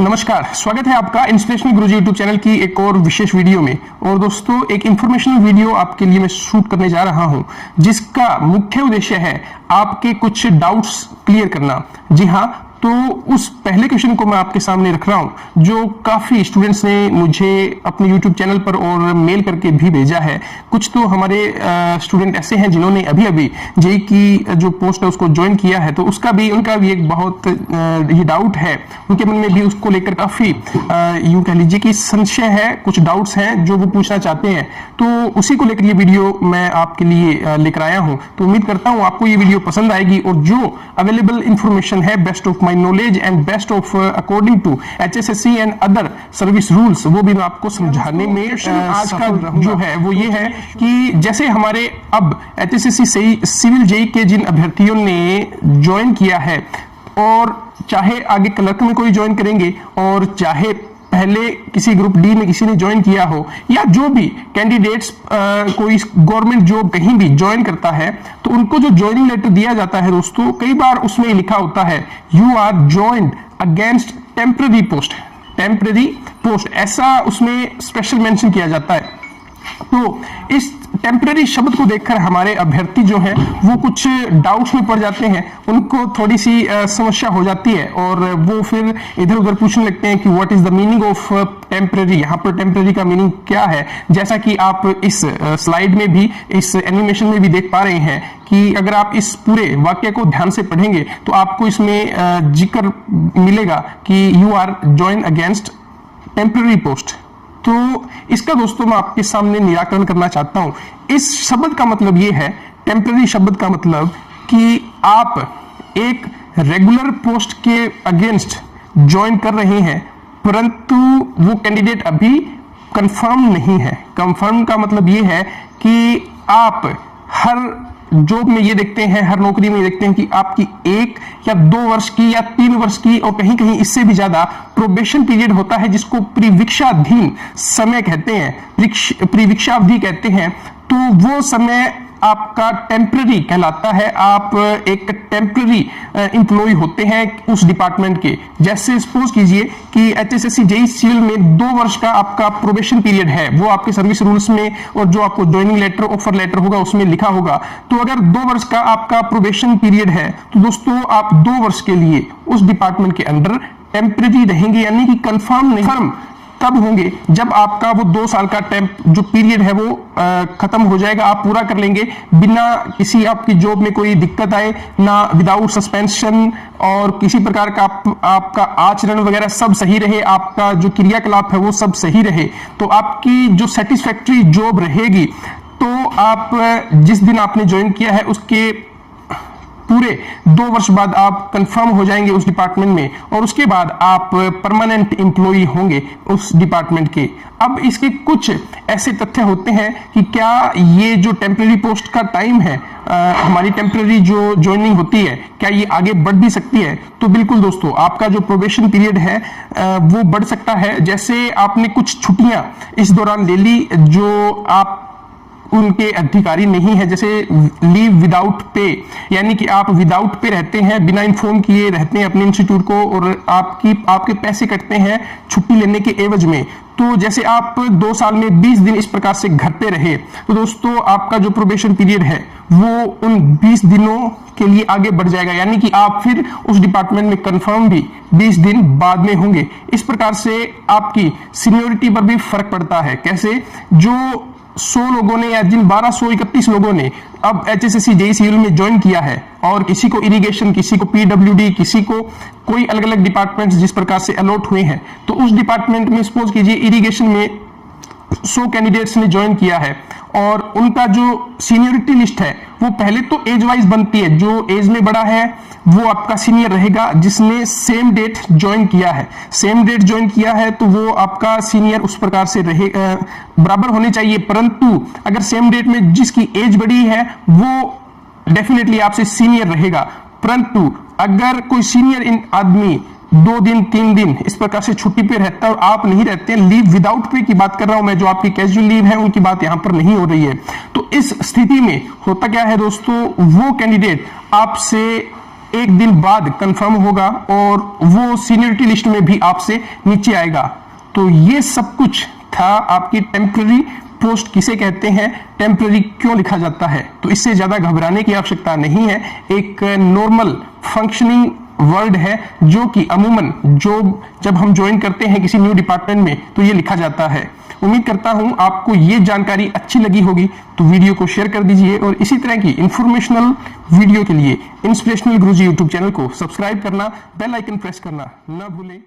नमस्कार, स्वागत है आपका इंस्पिरेशनल गुरुजी यूट्यूब चैनल की एक और विशेष वीडियो में। और दोस्तों, एक इंफॉर्मेशनल वीडियो आपके लिए मैं शूट करने जा रहा हूं, जिसका मुख्य उद्देश्य है आपके कुछ डाउट्स क्लियर करना। जी हां, तो उस पहले क्वेश्चन को मैं आपके सामने रख रहा हूं, जो काफी स्टूडेंट्स ने मुझे अपने यूट्यूब चैनल पर और मेल करके भी भेजा है। कुछ तो हमारे स्टूडेंट ऐसे हैं जिन्होंने अभी अभी जेईई की जो पोस्ट है उसको ज्वाइन किया है, तो उनका भी एक बहुत ये डाउट है, उनके मन में भी उसको लेकर काफी यूं कह लीजिए कि संशय है, कुछ डाउट्स हैं जो वो पूछना चाहते हैं। तो उसी को लेकर ये वीडियो मैं आपके लिए लेकर आया हूं। तो उम्मीद करता हूं आपको ये वीडियो पसंद आएगी और जो अवेलेबल इंफॉर्मेशन है, best of knowledge and best of according to HSSC and other service rules, वो भी मैं आपको समझाने में आज का जो है वो ये है कि जैसे हमारे अब एचएसएससी सिविल जेईई के जिन अभ्यर्थियों ने ज्वाइन किया है, और चाहे आगे क्लर्क में कोई ज्वाइन करेंगे और चाहे पहले किसी ग्रुप डी में किसी ने ज्वाइन किया हो, या जो भी कैंडिडेट्स कोई गवर्नमेंट जॉब कहीं भी ज्वाइन करता है, तो उनको जो ज्वाइनिंग लेटर दिया जाता है दोस्तों, कई बार उसमें लिखा होता है you are joined against temporary post, ऐसा उसमें स्पेशल मेंशन किया जाता है। तो इस टेम्पररी शब्द को देखकर हमारे अभ्यर्थी जो है वो कुछ डाउट्स में पड़ जाते हैं, उनको थोड़ी सी समस्या हो जाती है और वो फिर इधर उधर पूछने लगते हैं कि what is the meaning of temporary, यहाँ पर टेम्पररी का मीनिंग क्या है। जैसा कि आप इस स्लाइड में भी, इस एनिमेशन में भी देख पा रहे हैं कि अगर आप इस पूरे वाक्य को ध्यान से पढ़ेंगे तो आपको इसमें जिक्र मिलेगा कि you are join against temporary post. तो इसका दोस्तों मैं आपके सामने निराकरण करना चाहता हूं। इस शब्द का मतलब यह है, टेम्पररी शब्द का मतलब कि आप एक रेगुलर पोस्ट के अगेंस्ट ज्वाइन कर रहे हैं, परंतु वो कैंडिडेट अभी कंफर्म नहीं है। कंफर्म का मतलब यह है कि आप हर जॉब में ये देखते हैं, हर नौकरी में ये देखते हैं कि आपकी 1 या 2 वर्ष की या 3 वर्ष की और कहीं कहीं इससे भी ज्यादा प्रोबेशन पीरियड होता है, जिसको परिवीक्षाधीन समय कहते हैं, परिवीक्षावधि कहते हैं। तो वो समय आपका टेम्पररी कहलाता है। आप एक टेम्पररी एम्प्लॉय होते हैं उस डिपार्टमेंट के। जैसे सपोज कीजिए कि एचएसएससी जेईई सिविल में 2 वर्ष का आपका प्रोबेशन पीरियड है, वो आपके सर्विस रूल्स में और जो आपको ज्वाइनिंग लेटर, ऑफर लेटर होगा उसमें लिखा होगा। तो अगर 2 वर्ष का आपका प्रोबेशन पीरियड है, तो दोस्तों आप 2 वर्ष के लिए उस डिपार्टमेंट के अंडर टेम्पररी रहेंगे, यानी कि कंफर्म नहीं तब होंगे जब आपका वो 2 साल का जो पीरियड है वो खत्म हो जाएगा, आप पूरा कर लेंगे बिना किसी आपकी जॉब में कोई दिक्कत आए, ना विदाउट सस्पेंशन, और किसी प्रकार का आपका आचरण वगैरह सब सही रहे, आपका जो क्रियाकलाप है वो सब सही रहे, तो आपकी जो सेटिस्फैक्ट्री जॉब रहेगी। तो आप जिस दिन आपने ज्वाइन किया है उसके पूरे 2 वर्ष बाद आप कंफर्म हो जाएंगे उस डिपार्टमेंट में, और उसके बाद आप परमानेंट एम्प्लॉई होंगे उस डिपार्टमेंट के। अब इसके कुछ ऐसे तथ्य होते हैं कि क्या ये जो टेम्पररी पोस्ट का टाइम है, हमारी टेम्पररी जो ज्वाइनिंग होती है, क्या ये आगे बढ़ भी सकती है? तो बिल्कुल दोस्तों, आपका जो प्रोबेशन पीरियड है वो बढ़ सकता है। जैसे आपने कुछ छुट्टियां इस दौरान ले ली जो आप उनके अधिकारी नहीं है, जैसे लीव विदाउट पे, यानी कि आप विदाउट पे रहते हैं, बिना इन्फॉर्म किए रहते हैं अपने इंस्टीट्यूट को, और आपके पैसे कटते हैं छुट्टी लेने के एवज में। तो जैसे आप 2 साल में 20 दिन इस प्रकार से घर पे रहे, तो दोस्तों आपका जो प्रोबेशन पीरियड है वो उन 20 दिनों के लिए आगे बढ़ जाएगा, यानी कि आप फिर उस डिपार्टमेंट में कंफर्म भी 20 दिन बाद में होंगे। इस प्रकार से आपकी सीनियोरिटी पर भी फर्क पड़ता है। कैसे? जो 100 लोगों ने या जिन 1231 लोगों ने अब एचएसएससी जेईई सिविल में ज्वाइन किया है, और किसी को इरिगेशन, किसी को पीडब्ल्यूडी, किसी को कोई अलग अलग डिपार्टमेंट्स जिस प्रकार से अलॉट हुए हैं, तो उस डिपार्टमेंट में सपोज कीजिए इरिगेशन में 100 कैंडिडेट्स ने ज्वाइन किया है, और उनका जो सीनियरिटी लिस्ट है वो पहले तो एज वाइज बनती है। जो एज में बड़ा है वो आपका सीनियर रहेगा, जिसने सेम डेट ज्वाइन किया है। सेम डेट ज्वाइन किया है तो वो आपका सीनियर उस प्रकार से रहे, बराबर होने चाहिए। परंतु अगर सेम डेट में जिसकी एज बड़ी है वो डेफिनेटली आपसे सीनियर रहेगा। परंतु अगर कोई सीनियर आदमी 2 दिन 3 दिन इस प्रकार से छुट्टी पे रहता है और आप नहीं रहते हैं, लीव विदाउट पे की बात कर रहा हूं मैं, जो आपकी कैजुअल लीव है उनकी बात यहां पर नहीं हो रही है। तो इस स्थिति में होता क्या है दोस्तों, वो कैंडिडेट आपसे एक दिन बाद कंफर्म होगा और वो सीनियरिटी लिस्ट में भी आपसे नीचे आएगा। तो ये सब कुछ था आपकी टेम्पररी पोस्ट किसे कहते हैं, टेम्पररी क्यों लिखा जाता है। तो इससे ज्यादा घबराने की आवश्यकता नहीं है, एक नॉर्मल फंक्शनिंग वर्ड है जो कि अमूमन जब हम ज्वाइन करते हैं किसी न्यू डिपार्टमेंट में तो ये लिखा जाता है। उम्मीद करता हूं आपको ये जानकारी अच्छी लगी होगी, तो वीडियो को शेयर कर दीजिए और इसी तरह की इंफॉर्मेशनल वीडियो के लिए इंस्पिरेशनल गुरुजी यूट्यूब चैनल को सब्सक्राइब करना, बेल आइकन प्रेस करना ना भूलें।